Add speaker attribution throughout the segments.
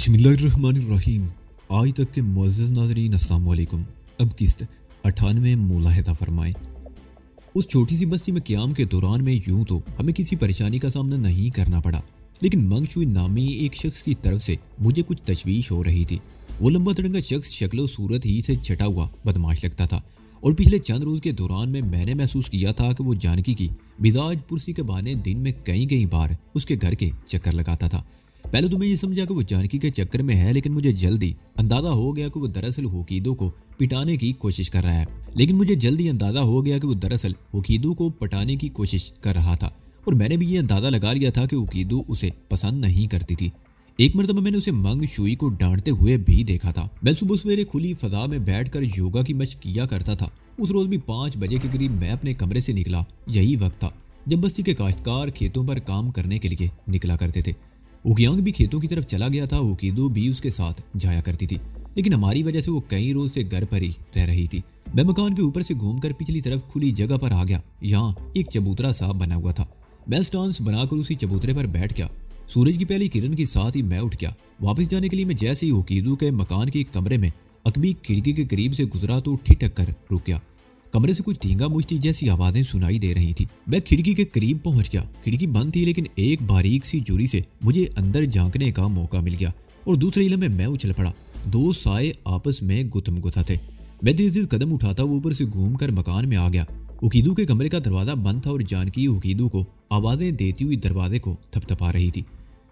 Speaker 1: बिस्मिल्लाहिर्रहमानिर्रहीम। आज तक के मुअज़्ज़ज़ नाज़रीन अस्सलाम वालेकुम। अब किस्त 98 मुलाहिज़ा फरमाएं। उस छोटी सी बस्ती में क़याम के दौरान में यूं तो हमें किसी परेशानी का सामना नहीं करना पड़ा, लेकिन मंगशुई नामी एक शख्स की तरफ से मुझे कुछ तशवीश हो रही थी। वो लंबा तिरंगा शख्स शक्लो सूरत ही से छटा हुआ बदमाश लगता था और पिछले चंद रोज़ के दौरान में मैंने महसूस किया था कि वो जानकी की मिजाज पुरसी के बहाने दिन में कई बार उसके घर के चक्कर लगाता था। पहले तो मैं ये समझा कि वो जानकी के चक्कर में है, लेकिन मुझे जल्दी अंदाजा हो गया कि वो दरअसल होकीदो को पिटाने की कोशिश कर रहा था और मैंने भी ये अंदाजा लगा लिया था कि होकीदो उसे पसंद नहीं करती थी। एक मरतबा मैंने उसे मंगशुई को डांटते हुए भी देखा था। मैं सुबह सवेरे खुली फजा में बैठकर योगा की मशक किया करता था। उस रोज भी 5 बजे के करीब मैं अपने कमरे से निकला। यही वक्त था जब बस्ती के काश्तकार खेतों पर काम करने के लिए निकला करते थे। उकियांग भी खेतों की तरफ चला गया था। होकीदो भी उसके साथ जाया करती थी, लेकिन हमारी वजह से वो कई रोज से घर पर ही रह रही थी। मैं मकान के ऊपर से घूमकर पिछली तरफ खुली जगह पर आ गया। यहाँ एक चबूतरा सा बना हुआ था। मैं स्टांस बनाकर उसी चबूतरे पर बैठ गया। सूरज की पहली किरण के साथ ही मैं उठ गया। वापस जाने के लिए मैं जैसे ही होकीदो के मकान के कमरे में अकबी खिड़की के करीब से गुजरा तो ठिठक कर रुक गया। कमरे से कुछ धींगा मुश्ती जैसी आवाजें सुनाई दे रही थी। मैं खिड़की के करीब पहुंच गया। खिड़की बंद थी, लेकिन एक बारीक सी जुरी से मुझे अंदर झांकने का मौका मिल गया और दूसरे इलम में मैं उछल पड़ा। 2 साए आपस में गुथम गुथा थे। मैं तेज कदम उठाता ऊपर से घूमकर मकान में आ गया। होकीदो के कमरे का दरवाजा बंद था और जानकी होकीदो को आवाजें देती हुई दरवाजे को थपथपा रही थी।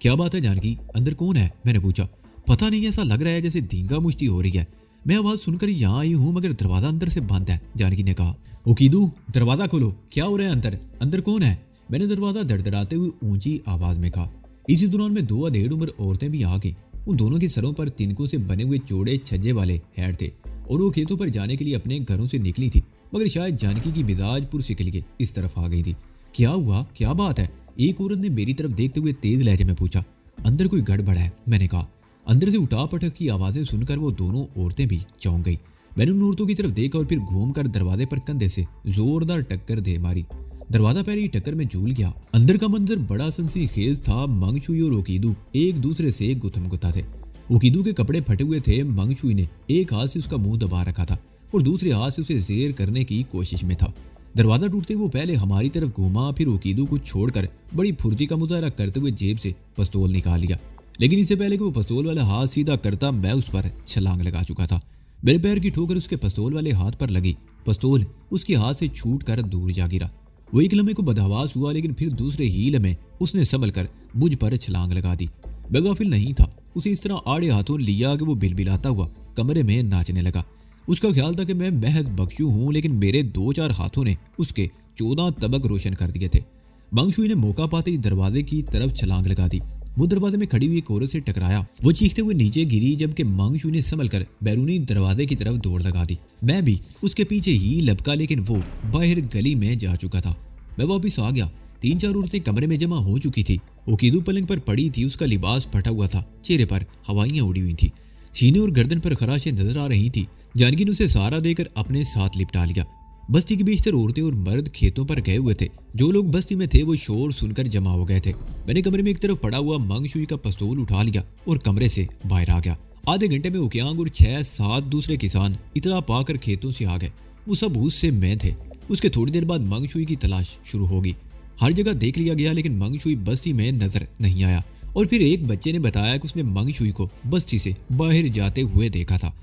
Speaker 1: क्या बात है जानकी, अंदर कौन है? मैंने पूछा। पता नहीं, ऐसा लग रहा है जैसे धींगा मुश्ती हो रही है। मैं आवाज सुनकर यहाँ आई हूँ, मगर दरवाजा अंदर से बंद है। जानकी ने कहा। होकीदो, दरवाजा खोलो, क्या हो रहा है अंदर? अंदर कौन है? मैंने दरवाजा धड़धड़ाते हुए ऊंची आवाज में कहा। इसी दौरान में 2 अधेड़ उम्र औरतें भी आ गई। उन दोनों के सरों पर तिनकों से बने हुए चौड़े छज्जे वाले हैट थे और वो खेतों पर जाने के लिए अपने घरों से निकली थी, मगर शायद जानकी की मिजाज पुरसी के लिए इस तरफ आ गई थी। क्या हुआ, क्या बात है? एक औरत ने मेरी तरफ देखते हुए तेज लहजे में पूछा। अंदर कोई गड़बड़ है, मैंने कहा। अंदर से उठा पटक की आवाजें सुनकर वो दोनों औरतें भी चौंक गई। मैंने उन औरतों की तरफ देखा और फिर घूमकर दरवाजे पर कंधे से जोरदार टक्कर दे मारी। दरवाजा पहले ही टक्कर में झूल गया। अंदर का मंजर बड़ा सनसी खेज था। मंगशुई और होकीदो एक दूसरे से गुथम गुथा थे। होकीदो के कपड़े फटे हुए थे। मंगशुई ने एक हाथ से उसका मुंह दबा रखा था और दूसरे हाथ से उसे जेर करने की कोशिश में था। दरवाजा टूटते वो पहले हमारी तरफ घूमा, फिर होकीदो को छोड़कर बड़ी फुर्ती का मुजाहरा करते हुए जेब से पिस्तौल निकाल लिया। लेकिन इससे पहले कि वो पिस्तौल वाला हाथ सीधा करता, मैं उस पर छलांग लगा चुका था। मेरे पैर की ठोकर उसके पिस्तौल वाले हाथ पर लगी। पिस्तौल उसके हाथ से छूट कर दूर जा गिरा। वो एक लम्हे को बदहवास हुआ, लेकिन फिर दूसरे ही लम्हे उसने संभल कर मुझ पर छलांग लगा दी। मैं गाफिल नहीं था। उसे इस तरह आड़े हाथों लिया कि वो बिलबिलाता हुआ कमरे में नाचने लगा। उसका ख्याल था कि मैं महज बख्शू हूं, लेकिन मेरे 2-4 हाथों ने उसके 14 तबक रोशन कर दिए थे। मंगशुई ने मौका पाते ही दरवाजे की तरफ छलांग लगा दी। वो दरवाजे में खड़ी हुई एक औरत से टकराया। वो चीखते हुए नीचे गिरी, जबकि मंगशुई ने संभल कर बैरूनी दरवाजे की तरफ दौड़ लगा दी। मैं भी उसके पीछे ही लपका, लेकिन वो बाहर गली में जा चुका था। मैं वापिस आ गया। 3-4 औरतें कमरे में जमा हो चुकी थी। होकीदो पलंग पर पड़ी थी। उसका लिबास फटा हुआ था, चेहरे पर हवाइयां उड़ी हुई थी, सीने और गर्दन पर खराशें नजर आ रही थी। जानकी ने उसे सहारा देकर अपने साथ लिपटा लिया। बस्ती की बेशतर औरतें और मर्द खेतों पर गए हुए थे। जो लोग बस्ती में थे वो शोर सुनकर जमा हो गए थे। मैंने कमरे में एक तरफ पड़ा हुआ मंगशुई का पिस्तौल उठा लिया और कमरे से बाहर आ गया। आधे घंटे में उकियांग और 6-7 दूसरे किसान इतला पाकर खेतों से आ गए। वो सब उससे में थे। उसके थोड़ी देर बाद मंगशुई की तलाश शुरू होगी। हर जगह देख लिया गया, लेकिन मंगशुई बस्ती में नजर नहीं आया। और फिर एक बच्चे ने बताया कि उसने मंगशुई को बस्ती से बाहर जाते हुए देखा था।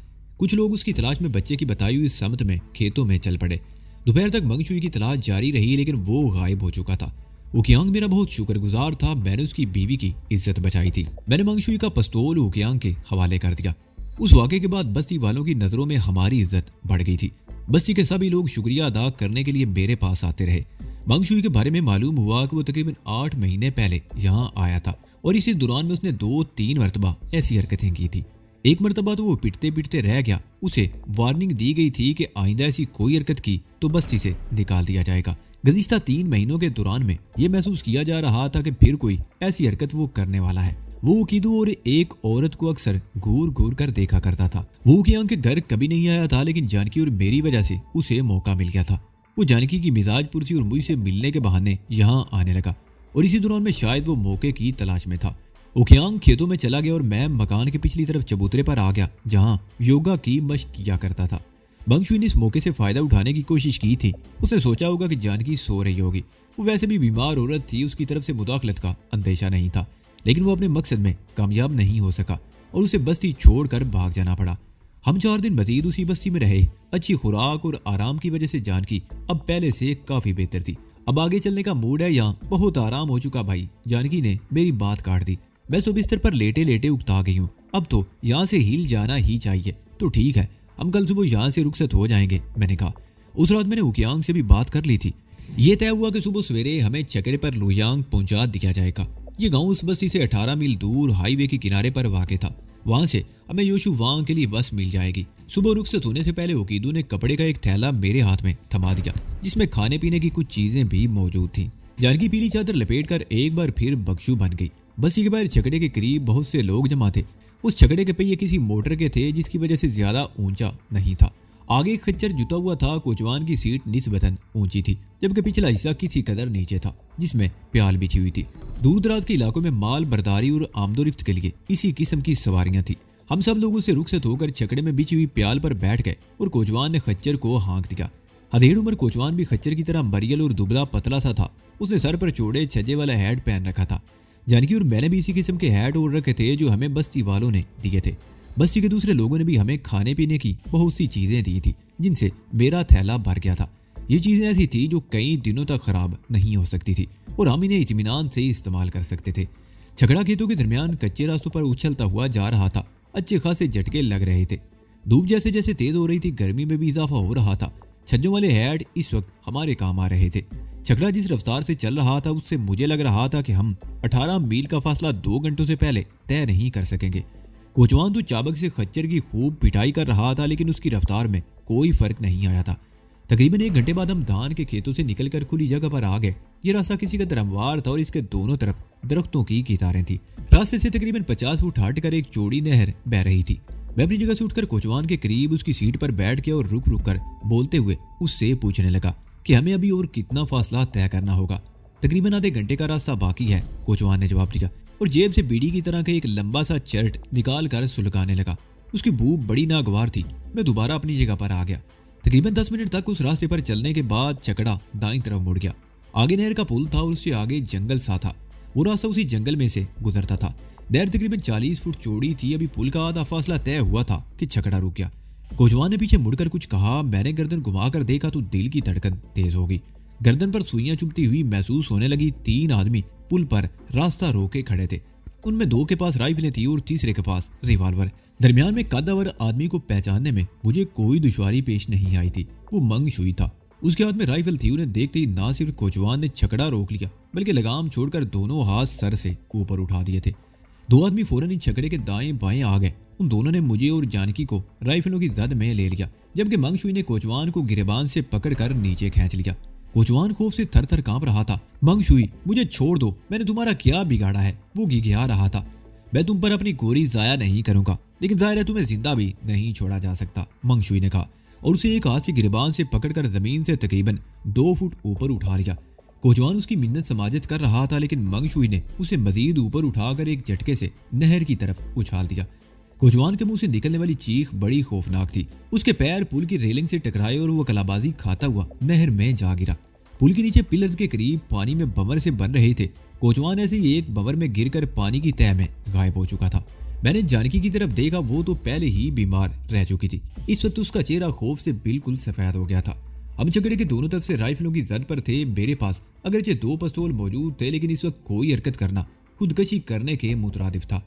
Speaker 1: कुछ लोग उसकी तलाश में बच्चे की बताई हुई समत में खेतों में चल पड़े। दोपहर तक मंगशुई की तलाश जारी रही, लेकिन वो गायब हो चुका था। उकियांग मेरा बहुत शुक्रगुजार था। मैंने उसकी बीवी की इज्जत बचाई थी। मैंने मंगशुई का पिस्तौल उकियांग के हवाले कर दिया। उस वाक़े के बाद बस्ती वालों की नजरों में हमारी इज्जत बढ़ गई थी। बस्ती के सभी लोग शुक्रिया अदा करने के लिए मेरे पास आते रहे। मंगशुई के बारे में मालूम हुआ कि वो तकरीबन 8 महीने पहले यहाँ आया था और इसी दौरान में उसने 2-3 मरतबा ऐसी हरकतें की थी। एक मरतबा तो वो पिटते पिटते रह गया। उसे वार्निंग दी गई थी कि आइंदा ऐसी कोई हरकत की तो बस्ती से निकाल दिया जाएगा। गुज़िश्ता 3 महीनों के दौरान में ये महसूस किया जा रहा था कि फिर कोई ऐसी हरकत वो करने वाला है। वो होकीदो और एक औरत को अक्सर घूर घूर कर देखा करता था। वो उकियांग के घर कभी नहीं आया था, लेकिन जानकी और मेरी वजह से उसे मौका मिल गया था। वो जानकी की मिजाज पुरसी और मुझसे मिलने के बहाने यहाँ आने लगा और इसी दौरान में शायद वो मौके की तलाश में था। उकियांग खेतों में चला गया और मैं मकान के पिछली तरफ चबूतरे पर आ गया जहां योगा की मशक किया करता था। बंगशुई ने इस मौके से फायदा उठाने की कोशिश की थी। उसने सोचा होगा कि जानकी सो रही होगी, वो वैसे भी बीमार औरत थी, उसकी तरफ से मुदाखलत का अंदेशा नहीं था। लेकिन वो अपने मकसद में कामयाब नहीं हो सका और उसे बस्ती छोड़कर भाग जाना पड़ा। हम 4 दिन मजीद उसी बस्ती में रहे। अच्छी खुराक और आराम की वजह से जानकी अब पहले से काफी बेहतर थी। अब आगे चलने का मूड है, यहाँ बहुत आराम हो चुका भाई। जानकी ने मेरी बात काट दी। मैं सो बिस्तर पर लेटे लेटे उकता गई हूँ। अब तो यहाँ से हिल जाना ही चाहिए। तो ठीक है, हम कल सुबह यहाँ से रुखसत हो जाएंगे, मैंने कहा। उस रात मैंने उकियांग से भी बात कर ली थी। ये तय हुआ कि सुबह सवेरे हमें चकड़े पर लुयांग पहुंचा दिया जाएगा। ये गांव उस बस्ती से 18 मील दूर हाईवे के किनारे पर वाक़ था। वहां से हमें योशुवांग के लिए बस मिल जाएगी। सुबह रुखसत होने से पहले ओकीदू ने कपड़े का एक थैला मेरे हाथ में थमा दिया, जिसमें खाने पीने की कुछ चीजें भी मौजूद थीं। जानकी पीली चादर लपेटकर एक बार फिर बख्शू बन गई। बस्ती के बाहर छकड़े के करीब बहुत से लोग जमा थे। उस छकड़े के पहिए किसी मोटर के थे, जिसकी वजह से ज्यादा ऊंचा नहीं था। आगे एक खच्चर जुता हुआ था। कोचवान की सीट निस्बतन ऊंची थी, जबकि पिछला हिस्सा किसी कदर नीचे था, जिसमें प्याल बिछी हुई थी। दूर दराज के इलाकों में माल बर्दारी और आमदोरफ्त के लिए इसी किस्म की सवारियां थी। हम सब लोगों से रुखसत होकर छकड़े में बिछी हुई प्याल पर बैठ गए और कोचवान ने खच्चर को हाँक दिया। अधेड़ उम्र कोचवान भी खच्चर की तरह मरियल और दुबला पतला सा था। उसने सर पर चौड़े छज्जे वाला हैट पहन रखा था। जानकी और मैंने भी इसी किस्म के हैट ओढ़ रखे थे जो हमें बस्ती वालों ने दिए थे। बस्ती के दूसरे लोगों ने भी हमें खाने पीने की बहुत सी चीजें दी थी, जिनसे मेरा थैला भर गया था। ये चीजें ऐसी थी जो कई दिनों तक खराब नहीं हो सकती थी और हम इन्हें इत्मीनान से इस्तेमाल कर सकते थे। छकड़ा खेतों के दरमियान कच्चे रास्तों पर उछलता हुआ जा रहा था। अच्छे खासे झटके लग रहे थे। धूप जैसे जैसे तेज हो रही थी, गर्मी में भी इजाफा हो रहा था। छज्जों वाले हैट इस वक्त हमारे काम आ रहे थे। छकड़ा जिस रफ्तार से चल रहा था, उससे मुझे लग रहा था कि हम 18 मील का फासला 2 घंटों से पहले तय नहीं कर सकेंगे। कोचवान तो चाबक से खच्चर की खूब पिटाई कर रहा था, लेकिन उसकी रफ्तार में कोई फर्क नहीं आया था। तकरीबन 1 घंटे बाद हम धान के खेतों से निकलकर खुली जगह पर आ गए। ये रास्ता किसी का हमवार था और इसके दोनों तरफ दरख्तों की कितारें थी। रास्ते से तकरीबन 50 फुट हटकर एक चौड़ी नहर बह रही थी। मैं अपनी जगह से उठकर कोचवान के करीब उसकी सीट पर बैठ गया और रुक रुक कर बोलते हुए उससे पूछने लगा कि हमें अभी और कितना फासला तय करना होगा। तकरीबन आधे घंटे का रास्ता बाकी है, कोचवान ने जवाब दिया और जेब से बीड़ी की तरह का एक लंबा सा चर्ट निकाल कर सुलगाने लगा। उसकी भूख बड़ी नागवार थी। मैं दोबारा अपनी जगह पर आ गया। तकरीबन 10 मिनट तक उस रास्ते पर चलने के बाद छकड़ा दाईं तरफ मुड़ गया। आगे नहर का पुल था और उससे आगे जंगल सा था। वो रास्ता उसी जंगल में से गुजरता था। नहर तकरीबन 40 फुट चौड़ी थी। अभी पुल का आधा फासला तय हुआ था कि छकड़ा रुक गया। कोचवान ने पीछे मुड़कर कुछ कहा। मैंने गर्दन घुमाकर देखा तो दिल की धड़कन तेज हो गई। गर्दन पर सुइयां चुभती हुई महसूस होने लगी। 3 आदमी पुल पर रास्ता रोके खड़े थे। उनमें 2 के पास राइफलें थी और तीसरे के पास रिवॉल्वर। दरमियान में कद्दावर आदमी को पहचानने में मुझे कोई दुश्वारी पेश नहीं आई थी। वो मंगशुई था। उसके हाथ में राइफल थी। उन्हें देखते ही ना सिर्फ कोचवान ने छकड़ा रोक लिया, बल्कि लगाम छोड़कर दोनों हाथ सर से ऊपर उठा दिए थे। 2 आदमी फौरन ही छकड़े के दाएं बाएं आ गए। उन दोनों ने मुझे और जानकी को राइफलों की जद में ले लिया, जबकि मंगशुई ने कोचवान को गिरेबान से पकड़कर नीचे खींच लिया। कोचवान खौफ से थर थर कांप रहा था। मंगशुई, मुझे छोड़ दो, मैंने तुम्हारा क्या बिगाड़ा है? वो गिघिया रहा था। मैं तुम पर अपनी गोली जाया नहीं करूंगा, लेकिन जाहिर है तुम्हें जिंदा भी नहीं छोड़ा जा सकता, मंगशुई ने कहा और उसे एक हाथ से गिरेबान से पकड़कर जमीन से तकरीबन 2 फुट ऊपर उठा लिया। कोचवान उसकी मिन्नत समाजत कर रहा था, लेकिन मंगशुई ने उसे मजीद ऊपर उठाकर एक झटके से नहर की तरफ उछाल दिया। कोचवान के मुंह से निकलने वाली चीख बड़ी खौफनाक थी। उसके पैर पुल की रेलिंग से टकराए और वो कलाबाजी खाता हुआ नहर में जा गिरा। पुल के नीचे पिलर के करीब पानी में बवर से बन रहे थे। कोचवान ऐसे ही एक बवर में गिरकर पानी की तह में गायब हो चुका था। मैंने जानकी की तरफ देखा। वो तो पहले ही बीमार रह चुकी थी। इस वक्त उसका चेहरा खौफ से बिल्कुल सफेद हो गया था। हम झगड़े के दोनों तरफ से राइफलों की जद पर थे। मेरे पास अगरचे 2 पिस्तौल मौजूद थे, लेकिन इस वक्त कोई हरकत करना खुदकशी करने के मुतरादिफ था।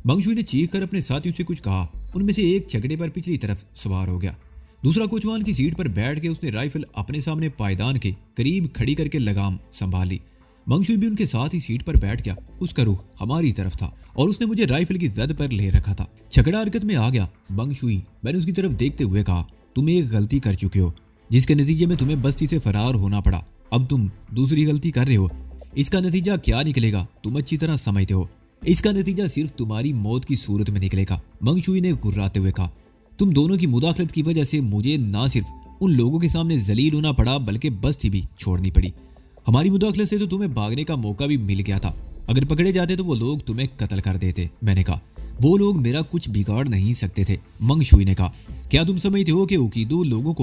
Speaker 1: मंगशुई ने चीख कर अपने साथियों से कुछ कहा। उनमें से एक छकड़े पर पिछली तरफ सवार हो गया। दूसरा कोचवान की सीट पर बैठ के उसने राइफल अपने सामने पायदान के करीब खड़ी करके लगाम संभाली। मंगशुई भी उनके साथ ही सीट पर बैठ गया। उसका रुख हमारी तरफ था और उसने मुझे राइफल की जद पर ले रखा था। छकड़ा हरकत में आ गया। मंगशुई, मैंने उसकी तरफ देखते हुए कहा, तुम एक गलती कर चुके हो, जिसके नतीजे में तुम्हें बस्ती से फरार होना पड़ा। अब तुम दूसरी गलती कर रहे हो। इसका नतीजा क्या निकलेगा तुम अच्छी तरह समझते हो। इसका नतीजा सिर्फ तुम्हारी मौत की सूरत में निकलेगा, मंगशुई ने गुर्राते हुए कहा। तुम दोनों की मुदाखलत की वजह से मुझे ना सिर्फ उन लोगों के सामने जलील होना पड़ा, बल्कि बस्ती भी छोड़नी पड़ी। हमारी मुदाखलत से तो तुम्हें भागने का मौका भी मिल गया था। अगर पकड़े जाते तो वो लोग तुम्हें कत्ल कर देते। मैंने कहा वो लोग मेरा कुछ बिगाड़ नहीं सकते थे। मंग शुई ने कहा क्या तुम समझते हो कि ओकीदू लोगों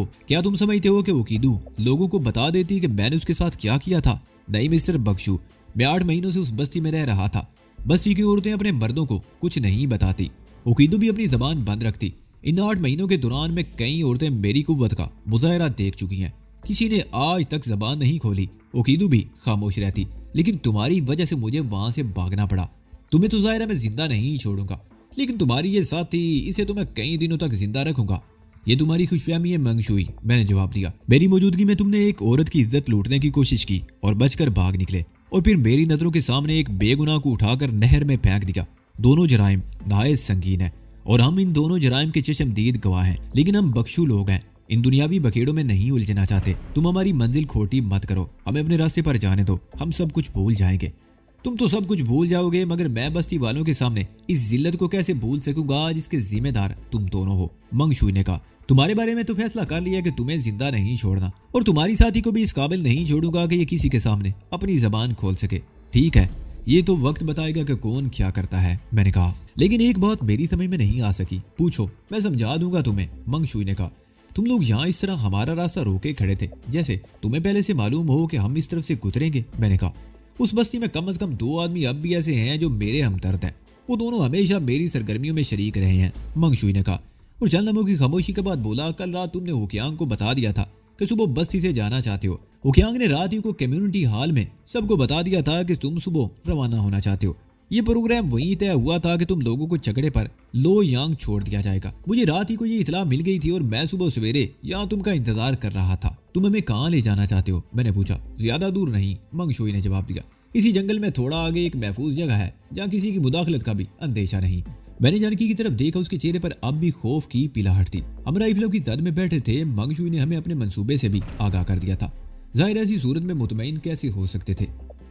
Speaker 1: को बता देती कि मैंने उसके साथ क्या किया था? नहीं मिस्टर बख्शू, मैं 8 महीनों से उस बस्ती में रह रहा था। बस्ती की औरतें अपने मर्दों को कुछ नहीं बताती। ओकीदू भी अपनी जबान बंद रखती। इन 8 महीनों के दौरान में कई औरतें मेरी कुव्वत का मुजाहरा देख चुकी हैं। किसी ने आज तक जबान नहीं खोली। ओकीदू भी खामोश रहती, लेकिन तुम्हारी वजह से मुझे वहां से भागना पड़ा। तुम्हें तो जाहिर है मैं जिंदा नहीं छोड़ूंगा, लेकिन तुम्हारी ये साथी, इसे तो मैं कई दिनों तक जिंदा रखूंगा। ये तुम्हारी खुशफहमी है मंग शुई, मैंने जवाब दिया। मेरी मौजूदगी में तुमने एक औरत की इज्जत लूटने की कोशिश की और बचकर भाग निकले, और फिर मेरी नजरों के सामने एक बेगुनाह को उठाकर नहर में फेंक दिया। दोनों जराइम नहायत संगीन है और हम इन दोनों जराइम के चश्मदीद गवाह हैं, लेकिन हम बख्शू लोग हैं, इन दुनियावी बखेड़ों में नहीं उलझना चाहते। तुम हमारी मंजिल खोटी मत करो, हमें अपने रास्ते पर जाने दो, हम सब कुछ भूल जाएंगे। तुम तो सब कुछ भूल जाओगे, मगर मैं बस्ती वालों के सामने इस जिल्लत को कैसे भूल सकूंगा जिसके जिम्मेदार तुम दोनों हो। मंग शुई ने कहा तुम्हारे बारे में तो फैसला कर लिया कि तुम्हें जिंदा नहीं छोड़ना, और तुम्हारी साथी को भी इस काबिल नहीं छोड़ूंगा कि ये किसी के सामने अपनी जबान खोल सके। ठीक है, ये तो वक्त बताएगा कि कौन क्या करता है, मैंने कहा। लेकिन एक बात मेरी समझ में नहीं आ सकी। पूछो, मैं समझा दूंगा तुम्हें, मंग शुई ने कहा। तुम लोग यहाँ इस तरह हमारा रास्ता रोके खड़े थे जैसे तुम्हें पहले से मालूम हो कि हम इस तरफ से गुजरेंगे। मैंने कहा उस बस्ती में कम से कम 2 आदमी अब भी ऐसे हैं जो मेरे हमदर्द हैं। वो दोनों हमेशा मेरी सरगर्मियों में शरीक रहे हैं, मंग शुई ने कहा, और चंद लम्हों की खामोशी के बाद बोला कल रात तुमने होकियांग को बता दिया था कि सुबह बस्ती से जाना चाहते हो। होकियांग ने रात ही को कम्युनिटी हॉल में सबको बता दिया था कि तुम सुबह रवाना होना चाहते हो। ये प्रोग्राम वहीं तय हुआ था कि तुम लोगों को चकड़े पर लो यांग छोड़ दिया जाएगा। मुझे रात ही को ये इतला मिल गई थी और मैं सुबह सवेरे यहाँ तुमका इंतजार कर रहा था। तुम हमें कहाँ ले जाना चाहते हो? मैंने पूछा। ज्यादा दूर नहीं, मंग शुई ने जवाब दिया। इसी जंगल में थोड़ा आगे एक महफूज जगह है जहाँ किसी की मुदाखलत का भी अंदेशा नहीं। मैंने जानकी की तरफ देखा, उसके चेहरे पर अब भी खौफ की पिलाहट थी। हम राइफलों की जद में बैठे थे। मंग शुई ने हमें अपने मंसूबे से भी आगाह कर दिया था। जाहिर ऐसी सूरत में मुतमईन कैसे हो सकते थे।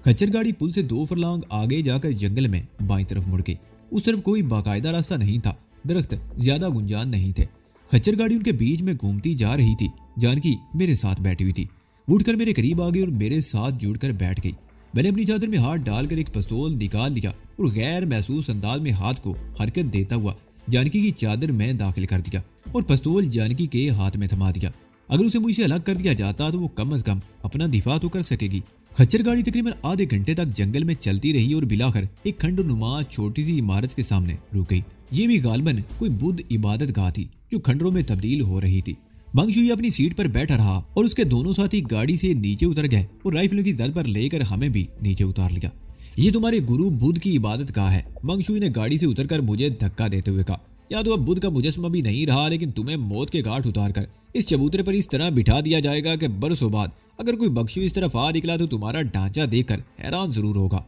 Speaker 1: खच्चर गाड़ी पुल से 2 फरलांग आगे जाकर जंगल में बाईं तरफ मुड़ गई। उस तरफ कोई बाकायदा रास्ता नहीं था, दरख्त ज्यादा गुंजान नहीं थे। खच्चर गाड़ी उनके बीच में घूमती जा रही थी। जानकी मेरे साथ बैठी हुई थी। उठकर मेरे करीब आ गई और मेरे साथ जुड़कर बैठ गई। मैंने अपनी चादर में हाथ डालकर एक पिस्तौल निकाल लिया और गैर महसूस अंदाज में हाथ को हरकत देता हुआ जानकी की चादर में दाखिल कर दिया और पिस्तौल जानकी के हाथ में थमा दिया। अगर उसे मुझसे अलग कर दिया जाता तो वो कम से कम अपना दिफा तो कर सकेगी। खच्चर गाड़ी तकरीबन आधे घंटे तक जंगल में चलती रही और बिलाखिर एक खंडनुमा छोटी सी इमारत के सामने रुक गई। ये भी गालबन कोई बुद्ध इबादत गाह थी जो खंडरों में तब्दील हो रही थी। मंग शुई अपनी सीट पर बैठा रहा और उसके दोनों साथी गाड़ी से नीचे उतर गए और राइफलों की दल पर लेकर हमें भी नीचे उतार लिया। ये तुम्हारे गुरु बुद्ध की इबादत गाह है, मंग शुई ने गाड़ी से उतरकर मुझे धक्का देते हुए कहा। या तो अब बुद्ध का मुजस्समा भी नहीं रहा, लेकिन तुम्हें मौत के घाट उतारकर इस चबूतरे पर इस तरह बिठा दिया जाएगा कि बरसों बाद अगर कोई बख्शू इस तरफ आ निकला तो तुम्हारा ढांचा देखकर हैरान जरूर होगा।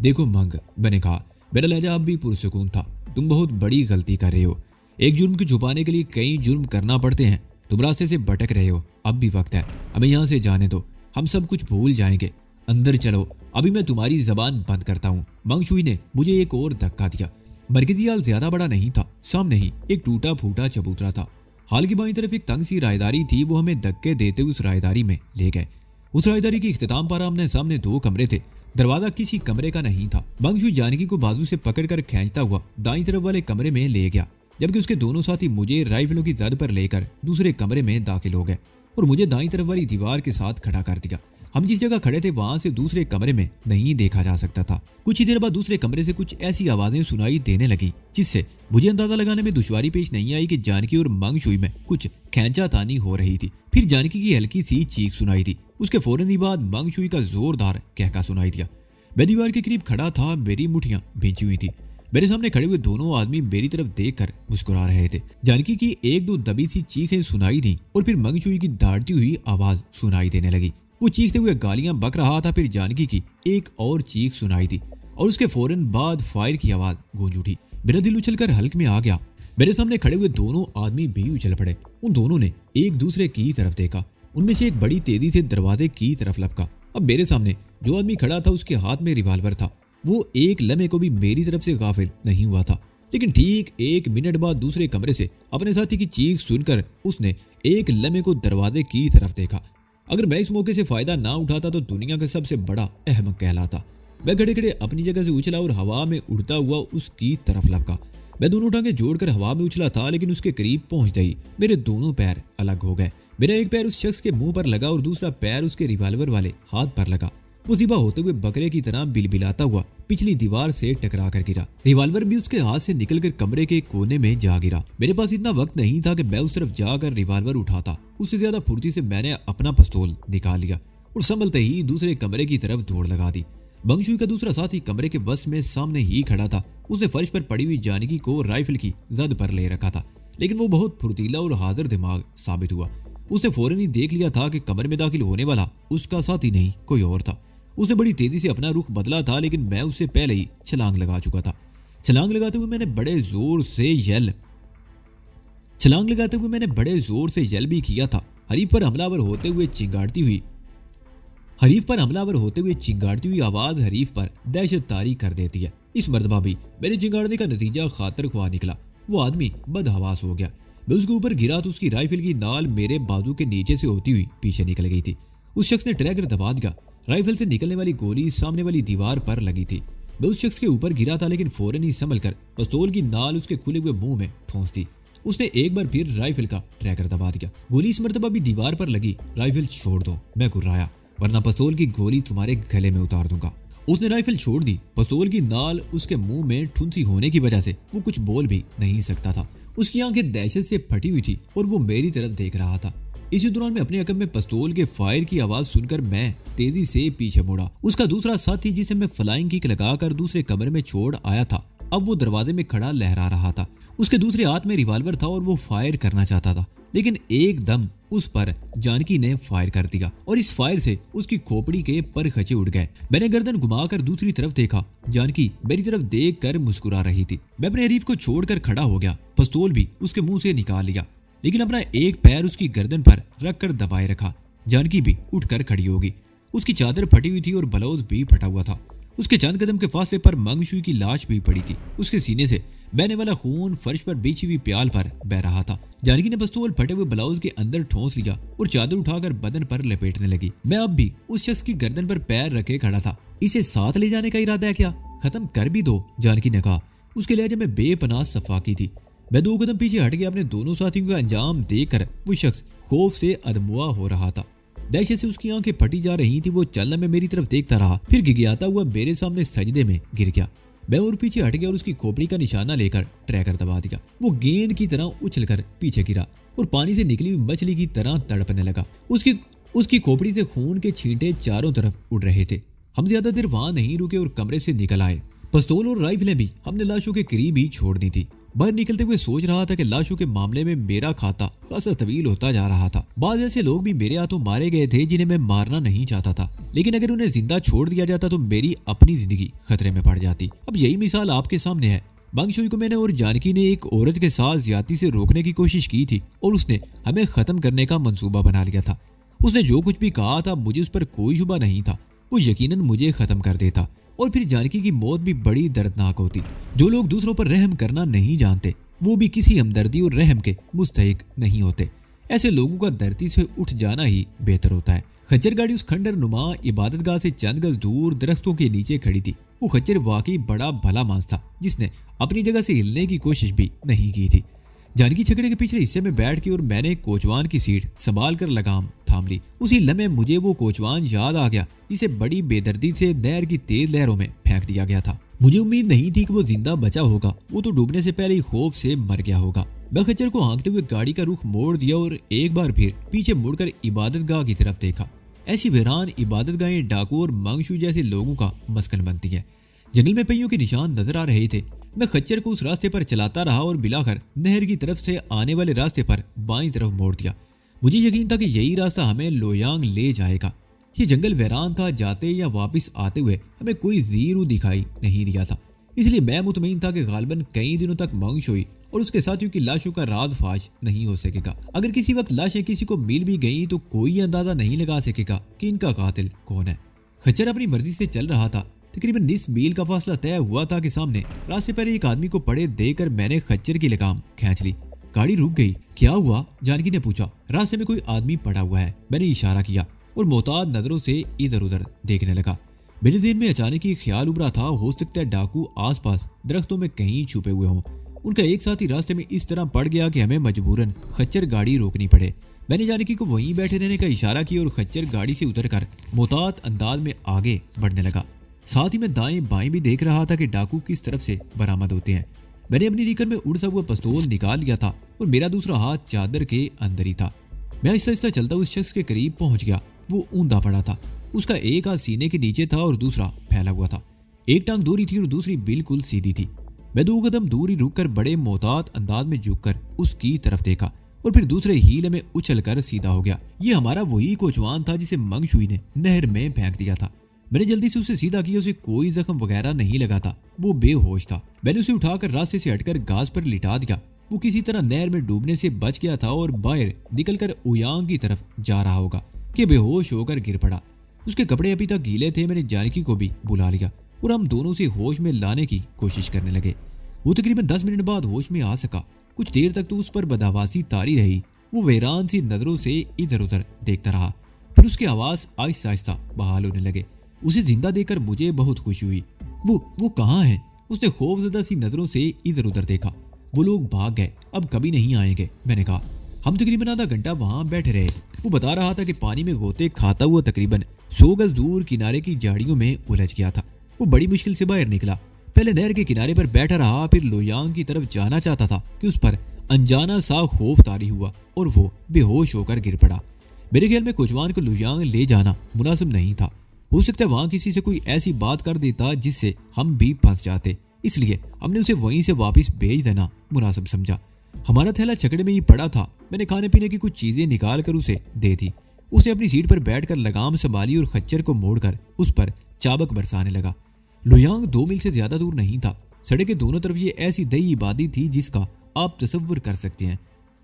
Speaker 1: देखो मंग, मैंने कहा, मेरा लहजा अब भी पुरसुकून था। तुम बहुत बड़ी गलती कर रहे हो। एक जुर्म को छुपाने के लिए कई जुर्म करना पड़ते हैं। तुम रास्ते से भटक रहे हो। अब भी वक्त है, हमें यहाँ से जाने दो, हम सब कुछ भूल जाएंगे। अंदर चलो, अभी मैं तुम्हारी जबान बंद करता हूँ। मंग शुई ने मुझे एक और धक्का दिया। मरकजी हाल ज्यादा बड़ा नहीं था, सामने ही एक टूटा फूटा चबूतरा था। हाल की बाईं तरफ एक तंग सी रायदारी थी। वो हमें धक्के देते हुए उस रायदारी में ले गए। उस रायदारी के इख्तिताम पर हमने सामने 2 कमरे थे। दरवाजा किसी कमरे का नहीं था। मंग शुई जानकी को बाजू से पकड़कर खींचता हुआ दाईं तरफ वाले कमरे में ले गया, जबकि उसके दोनों साथी मुझे राइफलों की जद पर लेकर दूसरे कमरे में दाखिल हो गए और मुझे दाईं तरफ वाली दीवार के साथ खड़ा कर दिया। हम जिस जगह खड़े थे वहां से दूसरे कमरे में नहीं देखा जा सकता था। कुछ ही देर बाद दूसरे कमरे से कुछ ऐसी आवाजें सुनाई देने लगी जिससे मुझे अंदाजा लगाने में दुश्वारी पेश नहीं आई कि जानकी और मंग शुई में कुछ खींचातानी हो रही थी। फिर जानकी की हल्की सी चीख सुनाई दी। उसके फौरन ही बाद मंग शुई का जोरदार कहका सुनाई दिया। मैं दीवार के करीब खड़ा था, मेरी मुठियां भींची हुई थी। मेरे सामने खड़े हुए दोनों आदमी मेरी तरफ देखकर मुस्कुरा रहे थे। जानकी की 1-2 दबी सी चीखें सुनाई दी और फिर मंग शुई की दहाड़ती हुई आवाज सुनाई देने लगी। वो चीखते हुए गालियां बक रहा था। फिर जानकी की एक और चीख सुनाई दी और उसके फौरन बाद फायर की आवाज गूंज उठी। मेरा दिल उछलकर हल्क में आ गया। मेरे सामने खड़े हुए दोनों आदमी भी उछल पड़े। उन दोनों ने एक दूसरे की तरफ देखा। उनमें से एक बड़ी तेजी से दरवाजे की तरफ लपका। अब मेरे सामने जो आदमी खड़ा था उसके हाथ में रिवाल्वर था। वो एक लम्हे को भी मेरी तरफ से गाफिल नहीं हुआ था। लेकिन ठीक 1 मिनट बाद दूसरे कमरे से अपने साथी की चीख सुनकर उसने एक लम्हे को दरवाजे की तरफ देखा। अगर मैं इस मौके से फायदा ना उठाता तो दुनिया का सबसे बड़ा अहमक कहलाता। मैं खड़े खड़े अपनी जगह से उछला और हवा में उड़ता हुआ उसकी तरफ लपका। मैं दोनों टांगे जोड़कर हवा में उछला था, लेकिन उसके करीब पहुंचते ही मेरे दोनों पैर अलग हो गए। मेरा एक पैर उस शख्स के मुंह पर लगा और दूसरा पैर उसके रिवॉल्वर वाले हाथ पर लगा। वो ज़िबा होते हुए बकरे की तरह बिलबिलाता हुआ पिछली दीवार से टकरा कर गिरा। रिवॉल्वर भी उसके हाथ से निकलकर कमरे के कोने में जा गिरा। मेरे पास इतना वक्त नहीं था कि मैं उस तरफ जाकर रिवॉल्वर उठाता। उससे ज्यादा फुर्ती से मैंने अपना पिस्तौल निकाल लिया और संभलते ही दूसरे कमरे की तरफ दौड़ लगा दी। बंगशुई का दूसरा साथी कमरे के बस में सामने ही खड़ा था। उसने फर्श पर पड़ी हुई जानकी को राइफल की जद पर ले रखा था, लेकिन वो बहुत फुर्तीला और हाजिर दिमाग साबित हुआ। उसने फौरन ही देख लिया था कि कमरे में दाखिल होने वाला उसका साथी नहीं कोई और था। उसने बड़ी तेजी से अपना रुख बदला था, लेकिन मैं उससे पहले ही छलांग लगा चुका था। छलांग लगाते हुए मैंने बड़े जोर से यल भी किया था। हरीफ पर हमलावर होते हुए चिंगाड़ती हुई आवाज हरीफ पर दहशत तारी कर देती है। इस मर्तबा भी मेरे चिंगाड़ने का नतीजा खातर ख्वाह निकला। वो आदमी बदहवास हो गया। मैं उसके ऊपर गिरा तो उसकी राइफल की नाल मेरे बाजू के नीचे से होती हुई पीछे निकल गई थी। उस शख्स ने ट्रैगर दबा दिया। राइफल से निकलने वाली गोली सामने वाली दीवार पर लगी थी। मैं उस शख्स के ऊपर गिरा था, लेकिन फौरन ही संभल कर पिस्तौल की नाल उसके खुले हुए मुंह में ठोंस दी। उसने एक बार फिर राइफल का ट्रैगर दबा दिया। गोली इस मर्तबा भी दीवार पर लगी। राइफल छोड़ दो, मैं गुर्राया, वरना पिस्तौल की गोली तुम्हारे गले में उतार दूंगा। उसने राइफल छोड़ दी। पिस्तौल की नाल उसके मुंह में ठुंसी होने की वजह से वो कुछ बोल भी नहीं सकता था। उसकी आंखें दहशत से फटी हुई थी और वो मेरी तरफ देख रहा था। इसी दौरान में अपने अकब में पिस्तौल के फायर की आवाज सुनकर मैं तेजी से पीछे मुड़ा। उसका दूसरा साथी, जिसे मैं फ्लाइंग किक लगाकर दूसरे कमरे में छोड़ आया था, अब वो दरवाजे में खड़ा लहरा रहा था। उसके दूसरे हाथ में रिवॉल्वर था और वो फायर करना चाहता था, लेकिन एकदम उस पर जानकी ने फायर कर दिया और इस फायर से उसकी खोपड़ी के पर खचे उड़ गए। मैंने गर्दन घुमाकर दूसरी तरफ देखा। जानकी मेरी तरफ देखकर मुस्कुरा रही थी। मैं अपने हरीफ को छोड़कर खड़ा हो गया। पिस्तौल भी उसके मुंह से निकाल लिया, लेकिन अपना एक पैर उसकी गर्दन पर रखकर दबाए रखा। जानकी भी उठकर खड़ी होगी। उसकी चादर फटी हुई थी और ब्लाउज भी फटा हुआ था। उसके चंद कदम के फासले पर मंगशुई की लाश भी पड़ी थी। उसके सीने से बहने वाला खून फर्श पर बिछी हुई प्याल पर बह रहा था। जानकी ने पिस्तौल फटे हुए ब्लाउज के अंदर ठोंस लिया और चादर उठाकर बदन पर लपेटने लगी। मैं अब भी उस शख्स की गर्दन पर पैर रखे खड़ा था। इसे साथ ले जाने का इरादा है क्या? खत्म कर भी दो, जानकी ने कहा। उसके लहजे में बेपनाह सफाकी थी। मैं 2 कदम पीछे हट गया। अपने दोनों साथियों का अंजाम देखकर वो शख्स खौफ से अधमुआ हो रहा था। दहशत से उसकी आंखें फटी जा रही थी। वो चलना में मेरी तरफ देखता रहा, फिर गिगियाता हुआ मेरे सामने सजदे में गिर गया। मैं और पीछे हट गया और उसकी खोपड़ी का निशाना लेकर ट्रैगर दबा दिया। वो गेंद की तरह उछलकर पीछे गिरा और पानी से निकली हुई मछली की तरह तड़पने लगा। उसकी खोपड़ी से खून के छींटे चारों तरफ उड़ रहे थे। हम ज्यादा देर वहां नहीं रुके और कमरे से निकल आए। पिस्तौल और राइफलें भी हमने लाशों के करीब ही छोड़ दी थी। बाहर निकलते हुए सोच रहा था कि लाशों के मामले में मेरा खाता खासा तवील होता जा रहा था। बाद ऐसे लोग भी मेरे हाथों मारे गए थे जिन्हें मैं मारना नहीं चाहता था, लेकिन अगर उन्हें जिंदा छोड़ दिया जाता तो मेरी अपनी जिंदगी खतरे में पड़ जाती। अब यही मिसाल आपके सामने है। बंगशुई को मैंने और जानकी ने एक औरत के साथ ज्यादती से रोकने की कोशिश की थी और उसने हमें खत्म करने का मंसूबा बना लिया था। उसने जो कुछ भी कहा था मुझे उस पर कोई शुबा नहीं था। वो यकीनन मुझे खत्म कर देता और फिर जानकी की मौत भी बड़ी दर्दनाक होती। जो लोग दूसरों पर रहम करना नहीं जानते वो भी किसी हमदर्दी और रहम के मुस्तहिक नहीं होते। ऐसे लोगों का धरती से उठ जाना ही बेहतर होता है। खच्चर गाड़ी उस खंडर नुमा इबादतगाह से चंद गज दूर दरख्तों के नीचे खड़ी थी। वो खच्चर वाकई बड़ा भला मांस था, जिसने अपनी जगह से हिलने की कोशिश भी नहीं की थी। जानकी छकड़े के पिछले हिस्से में बैठ के और मैंने कोचवान की सीट संभाल कर लगाम थाम ली। उसी लम्हे मुझे वो कोचवान याद आ गया जिसे बड़ी बेदर्दी से नहर की तेज लहरों में फेंक दिया गया था। मुझे उम्मीद नहीं थी कि वो जिंदा बचा होगा। वो तो डूबने से पहले ही खौफ से मर गया होगा। मैं खच्चर को हाँकते हुए गाड़ी का रुख मोड़ दिया और एक बार फिर पीछे मुड़कर इबादतगाह की तरफ देखा। ऐसी वीरान इबादतगाहें डाकू और मंगशू जैसे लोगों का मस्कन बनती है। जंगल में पहियों के निशान नजर आ रहे थे। मैं खच्चर को उस रास्ते पर चलाता रहा और बिलाकर नहर की तरफ से आने वाले रास्ते पर बाईं तरफ मोड़ दिया। मुझे यकीन था कि यही रास्ता हमें लोयांग ले जाएगा। ये जंगल वीरान था। जाते या वापस आते हुए हमें कोई जीरू दिखाई नहीं दिया था, इसलिए मैं मुतमईन था कि गालिबन कई दिनों तक मंगशोई और उसके साथियों की लाशों का राज फाश नहीं हो सकेगा। अगर किसी वक्त लाशें किसी को मिल भी गई तो कोई अंदाजा नहीं लगा सकेगा कि इनका कातिल कौन है। खच्चर अपनी मर्जी से चल रहा था। तकरीबन 20 मील का फासला तय हुआ था कि सामने रास्ते पर एक आदमी को पड़े देकर मैंने खच्चर की लगाम खींच ली। गाड़ी रुक गई। क्या हुआ? जानकी ने पूछा। रास्ते में कोई आदमी पड़ा हुआ है, मैंने इशारा किया और मोहताज नजरों से इधर उधर देखने लगा। मेरे दिल में अचानक ही ख्याल उभरा था, हो सकता है डाकू आसपास दरख्तों में कहीं छुपे हुए हों। उनका एक साथी रास्ते में इस तरह पड़ गया कि हमें मजबूरन खच्चर गाड़ी रोकनी पड़े। मैंने जानकी को वहीं बैठे रहने का इशारा किया और खच्चर गाड़ी से उतरकर मोहतात अंदाज में आगे बढ़ने लगा। साथ ही मैं दाएं बाएं भी देख रहा था कि डाकू किस तरफ से बरामद होते हैं। मैंने अपनी रीकर में उड़ता हुआ पिस्तौल निकाल लिया था और मेरा दूसरा हाथ चादर के अंदर ही था। मैं आहिस्ता आहिस्ता चलता उस शख्स के करीब पहुंच गया। वो ऊंधा पड़ा था। उसका एक हाथ सीने के नीचे था और दूसरा फैला हुआ था। एक टांग दूरी थी और दूसरी बिल्कुल सीधी थी। मैं 2 कदम दूरी रुककर बड़े मोहतात अंदाज में झुककर उसकी तरफ देखा और फिर दूसरे हीले में उछलकर सीधा हो गया। ये हमारा वही कोचवान था जिसे मंगशुई ने नहर में फेंक दिया था। मैंने जल्दी से उसे सीधा किया। उसे कोई जख्म वगैरह नहीं लगा था। वो बेहोश था। मैंने उसे उठाकर रास्ते से हटकर घास पर लिटा दिया। वो किसी तरह नहर में डूबने से बच गया था और बाहर निकलकर उयांग की तरफ जा रहा होगा कि बेहोश होकर गिर पड़ा। उसके कपड़े अभी तक गीले थे। मैंने जानकी को भी बुला लिया और हम दोनों से होश में लाने की कोशिश करने लगे। वो तकरीबन 10 मिनट बाद होश में आ सका। कुछ देर तक तो उस पर बदहवासी तारी रही। वो वैरान सी नजरों से इधर उधर देखता रहा। फिर उसके आवाज आहिस्ता आहिस्ता बहाल होने लगे। उसे जिंदा देखकर मुझे बहुत खुशी हुई। वो कहाँ है? उसने खौफजदा सी नजरों से इधर उधर देखा। वो लोग भाग गए, अब कभी नहीं आएंगे, मैंने कहा। हम तकरीबन आधा घंटा वहां बैठे रहे। वो बता रहा था कि पानी में गोते खाता हुआ तकरीबन 100 गज दूर किनारे की झाड़ियों में उलझ गया था। वो बड़ी मुश्किल से बाहर निकला। पहले नहर के किनारे पर बैठा रहा, फिर लोयांग की तरफ जाना चाहता था कि उस पर अनजाना सा खौफ तारी हुआ और वो बेहोश होकर गिर पड़ा। मेरे ख्याल में कोचवान को लोयांग ले जाना मुनासिब नहीं था। हो सकता है वहां किसी से कोई ऐसी बात कर देता जिससे हम भी फंस जाते, इसलिए हमने उसे वहीं से वापस भेज देना मुनासिब समझा। हमारा थैला छकड़े में ही पड़ा था। मैंने खाने पीने की कुछ चीजें निकाल कर उसे दे दी। उसने अपनी सीट पर बैठकर लगाम संभाली और खच्चर को मोड़कर उस पर चाबक बरसाने लगा। लोयांग 2 मील से ज्यादा दूर नहीं था। सड़क के दोनों तरफ ये ऐसी दई इबादी थी जिसका आप तसव्वुर कर सकते हैं।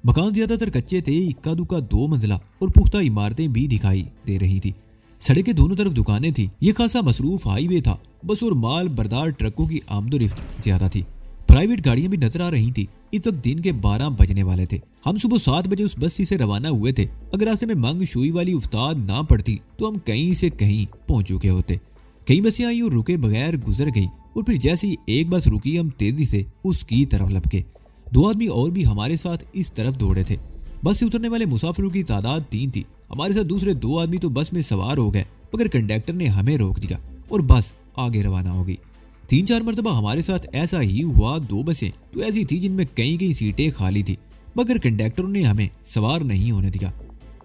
Speaker 1: मकान ज्यादातर कच्चे थे। इक्का दुक्का 2 मंजिला और पुख्ता इमारतें भी दिखाई दे रही थी। सड़क के दोनों तरफ दुकानें थी। ये खासा मसरूफ हाईवे था। बस और माल बरदार ट्रकों की आमदोरफ्त ज्यादा थी। प्राइवेट गाड़ियां भी नजर आ रही थी। इस वक्त दिन के 12 बजने वाले थे। हम सुबह 7 बजे उस बस्ती से रवाना हुए थे। अगर रास्ते में मंगशुई वाली उफ्ताद ना पड़ती तो हम कहीं से कहीं पहुंच चुके होते। कई बसें आई और रुके बगैर गुजर गई और फिर जैसे ही एक बस रुकी हम तेजी से उसकी तरफ लपके। 2 आदमी और भी हमारे साथ इस तरफ दौड़े थे। बस से उतरने वाले मुसाफिरों की तादाद 3 थी। हमारे साथ दूसरे 2 आदमी तो बस में सवार हो गए, मगर कंडक्टर ने हमें रोक दिया और बस आगे रवाना हो गई। 3-4 मरतबा हमारे साथ ऐसा ही हुआ। 2 बसें तो ऐसी थी जिनमें कई सीटें खाली थी, मगर कंडक्टरों ने हमें सवार नहीं होने दिया।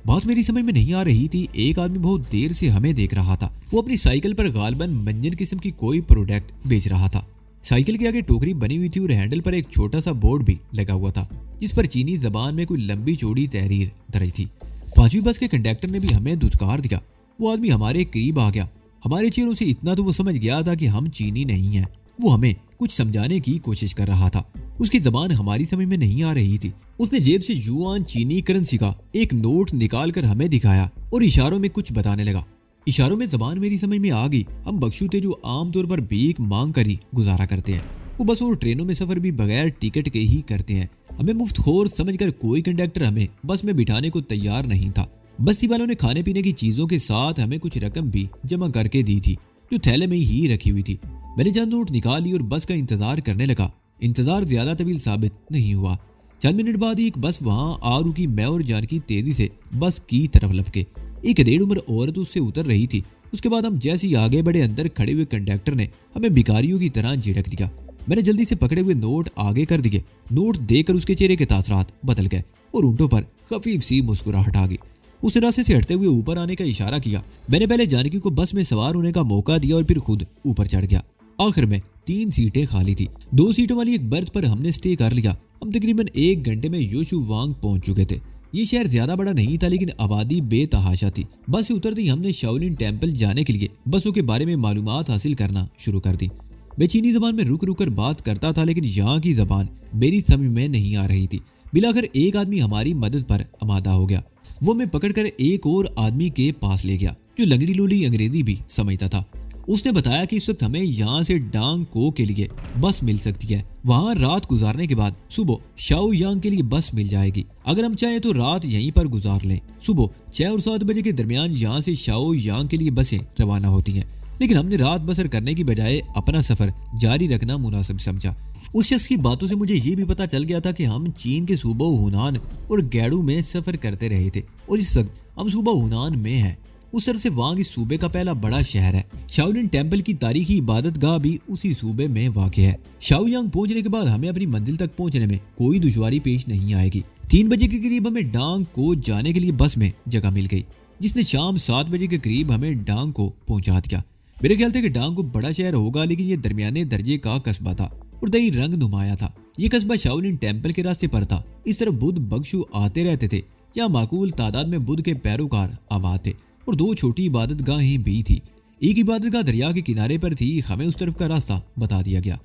Speaker 1: बात मेरी समझ में नहीं आ रही थी। एक आदमी बहुत देर से हमें देख रहा था। वो अपनी साइकिल पर गालबन मंजन किस्म की कोई प्रोडक्ट बेच रहा था। साइकिल के आगे टोकरी बनी हुई थी और हैंडल पर एक छोटा सा बोर्ड भी लगा हुआ था जिस पर चीनी जबान में कोई लंबी चौड़ी तहरीर दर्ज थी। 5वीं बस के कंडक्टर ने भी हमें धुतकार दिया। वो आदमी हमारे करीब आ गया। हमारे चेहरों से इतना तो वो समझ गया था कि हम चीनी नहीं हैं। वो हमें कुछ समझाने की कोशिश कर रहा था। उसकी जबान हमारी समझ में नहीं आ रही थी। उसने जेब से युआन चीनी करेंसी का एक नोट निकाल कर हमें दिखाया और इशारों में कुछ बताने लगा। इशारों में जबान मेरी समझ में आ गई। हम बख्शू थे जो आमतौर पर भीख मांग कर ही गुजारा करते हैं। वो बस और ट्रेनों में सफर भी बगैर टिकट के ही करते हैं। हमें मुफ्तखोर समझकर कोई कंडक्टर हमें बस में बिठाने को तैयार नहीं था। बस्ती वालों ने खाने पीने की चीजों के साथ हमें कुछ रकम भी जमा करके दी थी जो थैले में ही रखी हुई थी। मैंने चंद नोट निकाल ली और बस का इंतजार करने लगा। इंतजार ज्यादा तवील साबित नहीं हुआ। चंद मिनट बाद ही एक बस वहां आ रुकी। मैं और जानकी तेजी से बस की तरफ लपके। एक 1.5 उम्र औरत उससे उतर रही थी। उसके बाद हम जैसे ही आगे बढ़े, अंदर खड़े हुए कंडक्टर ने हमें भिखारियों की तरह झिड़क दिया। मैंने जल्दी से पकड़े हुए नोट आगे कर दिए। नोट देकर उसके चेहरे के तासरात बदल गए और ऊँटों पर खफीफ सी मुस्कुराहट आ गई। उसने रास्ते से हटते हुए ऊपर आने का इशारा किया। मैंने पहले जानकी को बस में सवार होने का मौका दिया और फिर खुद ऊपर चढ़ गया। आखिर में 3 सीटें खाली थी। 2 सीटों वाली एक बर्थ पर हमने स्टे कर लिया। हम तकरीबन 1 घंटे में योशुवांग पहुंच चुके थे। ये शहर ज्यादा बड़ा नहीं था, लेकिन आबादी बेतहाशा थी। बस से उतरते ही हमने शाओलिन टेम्पल जाने के लिए बसों के बारे में मालूमात हासिल करना शुरू कर दी। मैं चीनी जबान में रुक रुक कर बात करता था, लेकिन यहाँ की जबान मेरी समझ में नहीं आ रही थी। बिलाखिर एक आदमी हमारी मदद पर आमादा हो गया। वो हमें पकड़कर एक और आदमी के पास ले गया जो लंगड़ी लोली अंग्रेजी भी समझता था। उसने बताया कि इस वक्त हमें यहाँ से डांग को के लिए बस मिल सकती है। वहाँ रात गुजारने के बाद सुबह शाओ यांग के लिए बस मिल जाएगी। अगर हम चाहें तो रात यहीं पर गुजार लें। सुबह 6 और 7 बजे के दरमियान यहाँ से शाओ यांग के लिए बसें रवाना होती हैं। लेकिन हमने रात बसर करने की बजाय अपना सफर जारी रखना मुनासिब समझा। उस शख्स की बातों से मुझे ये भी पता चल गया था कि हम चीन के सूबा हुनान और गैडू में सफर करते रहे थे और इस वक्त हम सूबा हुनान में हैं। उस तरफ से वांग इस सूबे का पहला बड़ा शहर है। शाओलिन टेंपल की तारीखी इबादत गाह भी उसी सूबे में वाक़ है। शाओयांग पहुंचने के बाद हमें अपनी मंजिल तक पहुंचने में कोई दुश्वारी पेश नहीं आएगी। 3 बजे के करीब हमें डांग को जाने के लिए बस में जगह मिल गई, जिसने शाम 7 बजे के करीब हमें डांग को पहुंचा दिया। मेरे ख्याल था कि डांग को बड़ा शहर होगा, लेकिन ये दरमियाने दर्जे का कस्बा था और दही रंग नुमाया था। ये कस्बा शाओलिन टेंपल के रास्ते पर था। इस तरफ बुद्ध बख्शु आते रहते थे। यहाँ माकूल तादाद में बुद्ध के पैरोकार आबाद थे और 2 छोटी इबादत गाहें भी थी। एक इबादत गाह दरिया के किनारे पर थी। हमें उस तरफ का रास्ता बता दिया गया।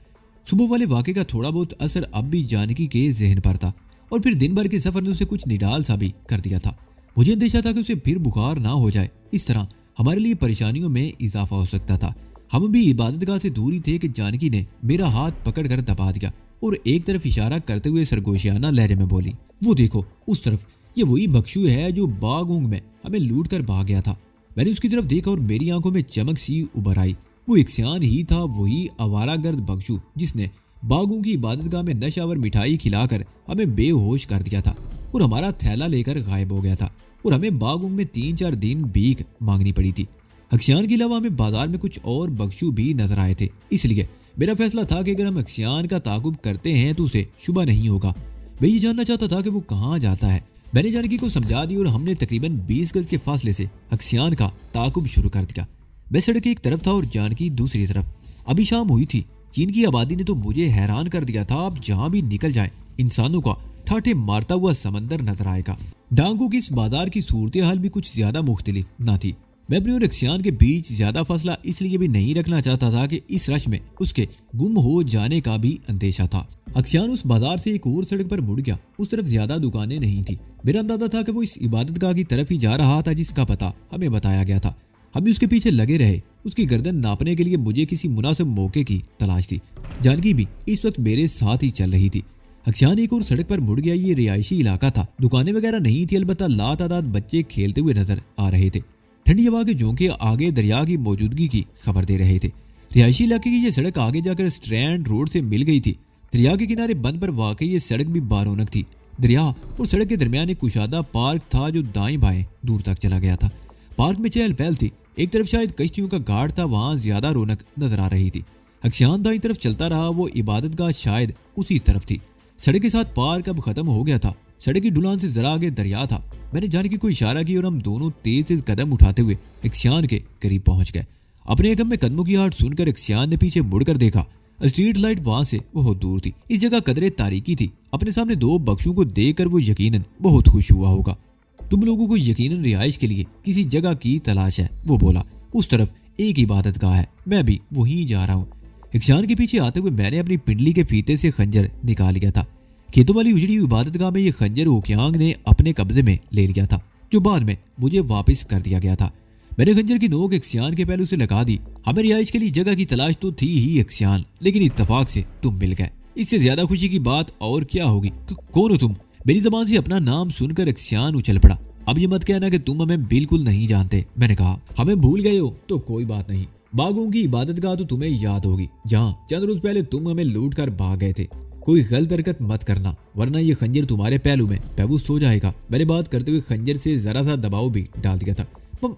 Speaker 1: सुबह वाले वाक़े का थोड़ा बहुत असर अब भी जानकी के जहन पर था और फिर दिन भर के सफर ने उसे कुछ निडाल सा भी कर दिया था। मुझे अंदेशा था कि उसे फिर बुखार ना हो जाए। इस तरह हमारे लिए परेशानियों में इजाफा हो सकता था। हम भी इबादत गाह से दूर ही थे कि जानकी ने मेरा हाथ पकड़कर दबा दिया और एक तरफ इशारा करते हुए सरगोशियाना लहजे में बोली, वो देखो उस तरफ, ये वही बख्शू है जो बागोंग में हमें लूट कर भाग गया था। मैंने उसकी तरफ देखा और मेरी आंखों में चमक सी उभर आई। वो एक सियान ही था, वही आवारागर्द बख्शू जिसने बागों की इबादतगाह में नशावर मिठाई खिलाकर हमें बेहोश कर दिया था और हमारा थैला लेकर गायब हो गया था और हमें बागों में 3-4 दिन भीख मांगनी पड़ी थी। अक्सियान के अलावा हमें बाजार में कुछ और बख्शू भी नजर आए थे। इसलिए मेरा फैसला था कि अगर हम अक्सियान का ताकुब करते हैं तो उसे शुबा नहीं होगा। मैं ये जानना चाहता था कि वो कहाँ जाता है। मैंने जानकी को समझा दी और हमने तकरीबन 20 गज के फासले से अक्सियान का ताकुब शुरू कर दिया। मैं सड़क एक तरफ था और जानकी दूसरी तरफ। अभी शाम हुई थी। चीन की आबादी ने तो मुझे हैरान कर दिया था। अब जहाँ भी निकल जाए इंसानों का ठाठे मारता हुआ समंदर नजर आएगा। डांगों की इस बाजार की सूरत हाल भी कुछ ज्यादा मुख्तलिफ न थी। मैं अपने और अक्सियान के बीच ज्यादा फासला इसलिए भी नहीं रखना चाहता था कि इस रश में उसके गुम हो जाने का भी अंदेशा था। अक्सियान उस बाजार से एक और सड़क पर मुड़ गया। उस तरफ ज्यादा दुकानें नहीं थी। मेरा अंदाजा था कि वो इस इबादतगाह की तरफ ही जा रहा था जिसका पता हमें बताया गया था। हम भी उसके पीछे लगे रहे। उसकी गर्दन नापने के लिए मुझे किसी मुनासिब मौके की तलाश थी। जानकी भी इस वक्त मेरे साथ ही चल रही थी। अक्सियान एक और सड़क पर मुड़ गया। ये रिहायशी इलाका था। दुकानें वगैरह नहीं थी, अलबत्ता लातादाद बच्चे खेलते हुए नजर आ रहे थे। ठंडी हवा के झोंके आगे दरिया की मौजूदगी की खबर दे रहे थे। रिहायशी इलाके की ये सड़क आगे जाकर स्ट्रैंड रोड से मिल गई थी। दरिया के किनारे बंद पर वाकई ये सड़क भी बारौनक थी। दरिया और सड़क के दरमियान एक कुशादा पार्क था जो दाएं बाएं दूर तक चला गया था। पार्क में चहल पहल थी। एक तरफ शायद कश्तियों का घाट था, वहां ज्यादा रौनक नजर आ रही थी। अक्सियान दाईं तरफ चलता रहा। वो इबादतगाह शायद उसी तरफ थी। सड़क के साथ पार्क अब खत्म हो गया था। सड़क की ढुलान से जरा आगे दरिया था। मैंने जानकी को इशारा किया और हम दोनों तेज तेज कदम उठाते हुए अक्सियान के करीब पहुंच गए। अपने एकम में कदमों की आहट सुनकर अक्सियान ने पीछे मुड़कर देखा। स्ट्रीट लाइट वहां से बहुत दूर थी। इस जगह कदरे तारीकी थी। अपने सामने 2 बख्शों को देखकर वो यकीनन बहुत खुश हुआ होगा। तुम लोगों को यकीनन रिहाइश के लिए किसी जगह की तलाश है, वो बोला। उस तरफ एक इबादतगाह है, मैं भी वहीं जा रहा हूँ। अक्सियान के पीछे आते हुए मैंने अपनी पिंडली के फीते से खंजर निकाल लिया था। खेतों वाली उजड़ी हुई इबादतगाह में ये खंजर ओकियांग ने अपने कब्जे में ले लिया था, जो बाद में मुझे वापस कर दिया गया था। मैंने खंजर की नोक अक्सियान के पहलू से लगा दी। हमें रिहाइश के लिए जगह की तलाश तो थी ही अक्सियान, लेकिन इत्तफाक से तुम मिल गए। इससे ज्यादा खुशी की बात और क्या होगी। कौन हो तुम? मेरी ज़बान से अपना नाम सुनकर अक्सियान उछल पड़ा। अब ये मत कहना कि तुम हमें बिल्कुल नहीं जानते। मैंने कहा, हमें भूल गए हो तो कोई बात नहीं। बागों की इबादतगाह तो तुम्हें याद होगी, जहाँ चंद रोज पहले तुम हमें लूट कर भाग गए थे। कोई गलत हरकत मत करना, वरना ये खंजर तुम्हारे पहलू में बेबूस हो जाएगा। मैंने बात करते हुए खंजर से जरा सा दबाव भी डाल दिया था।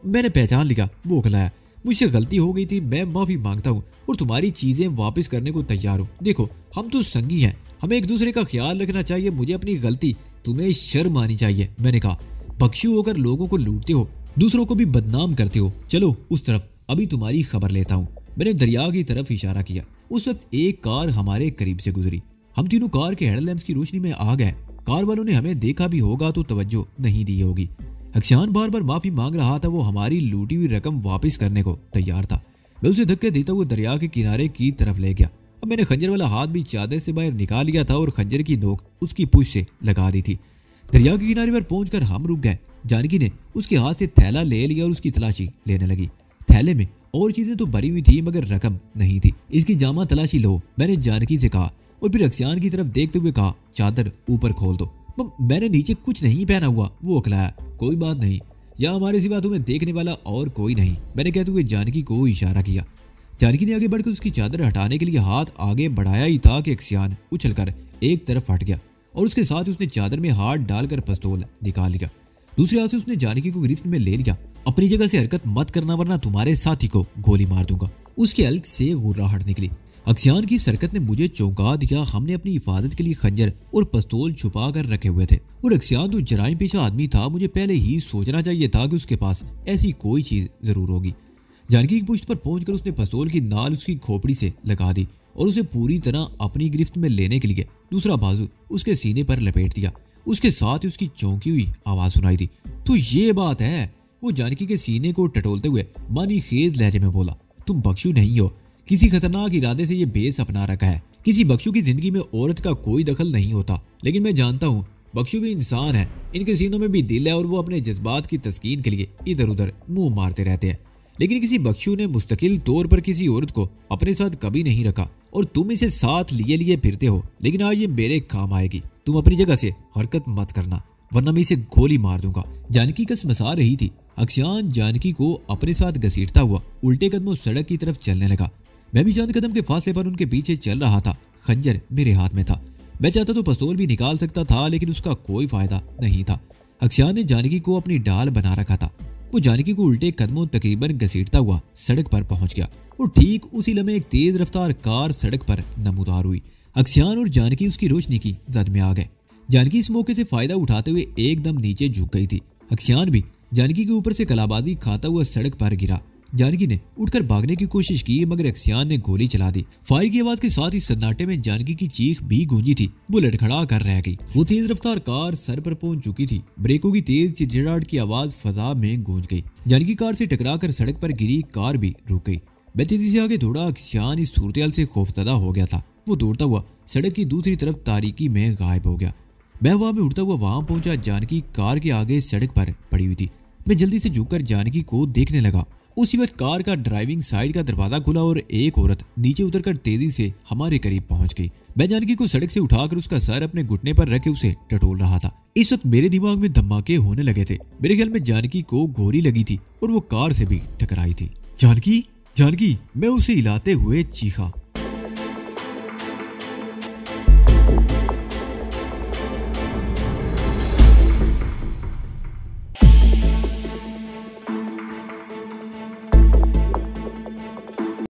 Speaker 1: मैंने पहचान लिया, वो खिलाया। मुझसे गलती हो गई थी, मैं माफी मांगता हूँ और तुम्हारी चीजें वापस करने को तैयार हूँ। देखो, हम तो संगी हैं, हमें एक दूसरे का ख्याल रखना चाहिए। मुझे अपनी गलती, तुम्हें शर्म आनी चाहिए। मैंने कहा, बख्शू होकर लोगों को लूटते हो, दूसरों को भी बदनाम करते हो। चलो उस तरफ, अभी तुम्हारी खबर लेता हूँ। मैंने दरिया की तरफ इशारा किया। उस वक्त एक कार हमारे करीब से गुजरी। हम तीनों कार के हेडलैम्प्स की रोशनी में आ गए। कार वालों ने हमें देखा भी होगा तो तवज्जो नहीं दी होगी। अक्सियान बार बार माफी मांग रहा था। वो हमारी लूटी हुई रकम वापस करने को तैयार था। मैं उसे धक्के देता हुआ दरिया के किनारे की तरफ ले गया। अब मैंने खंजर वाला हाथ भी चादर से बाहर निकाल लिया था और खंजर की नोक उसकी पूंछ से लगा दी थी। दरिया के किनारे पर पहुंचकर हम रुक गए। जानकी ने उसके हाथ से थैला ले लिया और उसकी तलाशी लेने लगी। थैले में और चीजें तो भरी हुई थी मगर रकम नहीं थी। इसकी जामा तलाशी लो, मैंने जानकी से कहा और फिर अक्सियान की तरफ देखते हुए कहा, चादर ऊपर खोल दो। मैंने नीचे कुछ नहीं पहना हुआ, वो अकलाया। कोई बात नहीं, यहाँ हमारे सिवा तुम्हें देखने वाला और कोई नहीं, मैंने कहते हुए जानकी को इशारा किया। जानकी ने आगे बढ़कर उसकी चादर हटाने के लिए हाथ आगे बढ़ाया ही था कि अक्सियान उछलकर एक तरफ हट गया और उसके साथ उसने चादर में हाथ डालकर पिस्तौल निकाल लिया। दूसरे हाथ से उसने जानकी को गिरफ्त में ले लिया। अपनी जगह से हरकत मत करना वरना तुम्हारे साथी को गोली मार दूंगा। उसके हल्क से गुर्राहट निकली। अक्सियान की सरकत ने मुझे चौंका दिया। हमने अपनी हिफाजत के लिए खंजर और पिस्तौल छुपा कर रखे हुए थे और अक्सियान तो जराइम पेशा आदमी था। मुझे पहले ही सोचना चाहिए था कि उसके पास ऐसी कोई चीज जरूर होगी। जानकी की पुश्त पर पहुंचकर उसने पिस्तौल की नाल उसकी खोपड़ी से लगा दी और उसे पूरी तरह अपनी गिरफ्त में लेने के लिए दूसरा बाजू उसके सीने पर लपेट दिया। उसके साथ ही उसकी चौंकी हुई आवाज सुनाई दी। तो ये बात है, वो जानकी के सीने को टटोलते हुए मानी खेज लहजे में बोला, तुम बख्शू नहीं हो। किसी खतरनाक इरादे से ये बेस अपना रखा है। किसी बख्शू की जिंदगी में औरत का कोई दखल नहीं होता, लेकिन मैं जानता हूँ बख्शू भी इंसान है। इनके सीनों में भी दिल है और वो अपने जज्बात की तस्कीन के लिए इधर उधर मुंह मारते रहते हैं। लेकिन किसी बख्शू ने मुस्तकिल तौर पर किसी औरत को अपने साथ कभी नहीं रखा और तुम इसे साथ लिए लिए फिरते हो। लेकिन आज ये मेरे काम आएगी। तुम अपनी जगह से हरकत मत करना वरना मैं इसे गोली मार दूंगा। जानकी कसमसा रही थी। अक्सियान जानकी को अपने साथ घसीटता हुआ उल्टे कदमों सड़क की तरफ चलने लगा। मैं भी चंद कदम के फासले पर उनके पीछे चल रहा था। खंजर मेरे हाथ में था। मैं चाहता तो पिस्तौल भी निकाल सकता था, लेकिन उसका कोई फायदा नहीं था। अक्सियान ने जानकी को अपनी ढाल बना रखा था। वो जानकी को उल्टे कदमों तकरीबन घसीटता हुआ सड़क पर पहुंच गया और ठीक उसी लम्हे एक तेज रफ्तार कार सड़क पर नमूदार हुई। अक्सियान और जानकी उसकी रोशनी की जद में आ गए। जानकी इस मौके से फायदा उठाते हुए एकदम नीचे झुक गई थी। अक्सियान भी जानकी के ऊपर से कलाबाजी खाता हुआ सड़क पर गिरा। जानकी ने उठकर भागने की कोशिश की, मगर अक्सियान ने गोली चला दी। फायर की आवाज के साथ ही सन्नाटे में जानकी की चीख भी गूंजी थी। वो लड़खड़ा कर रह गई। वो तेज रफ्तार कार सर पर पहुंच चुकी थी। ब्रेकों की तेज चिड़चिड़ाहट की आवाज फजा में गूंज गई। जानकी कार से टकराकर सड़क पर गिरी। कार भी रुक गई। मैं तेजी से आगे दौड़ा। अक्सियान इस सूरत से खौफजदा हो गया था। वो दौड़ता हुआ सड़क की दूसरी तरफ तारीकी में गायब हो गया। मैं हवा में उड़ता हुआ वहां पहुंचा। जानकी कार के आगे सड़क पर पड़ी हुई थी। मैं जल्दी से झुककर जानकी को देखने लगा। उसी वक्त कार का ड्राइविंग साइड का दरवाजा खुला और एक औरत नीचे उतरकर तेजी से हमारे करीब पहुंच गई। मैं जानकी को सड़क से उठाकर उसका सर अपने घुटने पर रखे उसे टटोल रहा था। इस वक्त मेरे दिमाग में धमाके होने लगे थे। मेरे ख्याल में जानकी को गोली लगी थी और वो कार से भी टकराई थी। जानकी, जानकी, मैं उसे हिलाते हुए चीखा।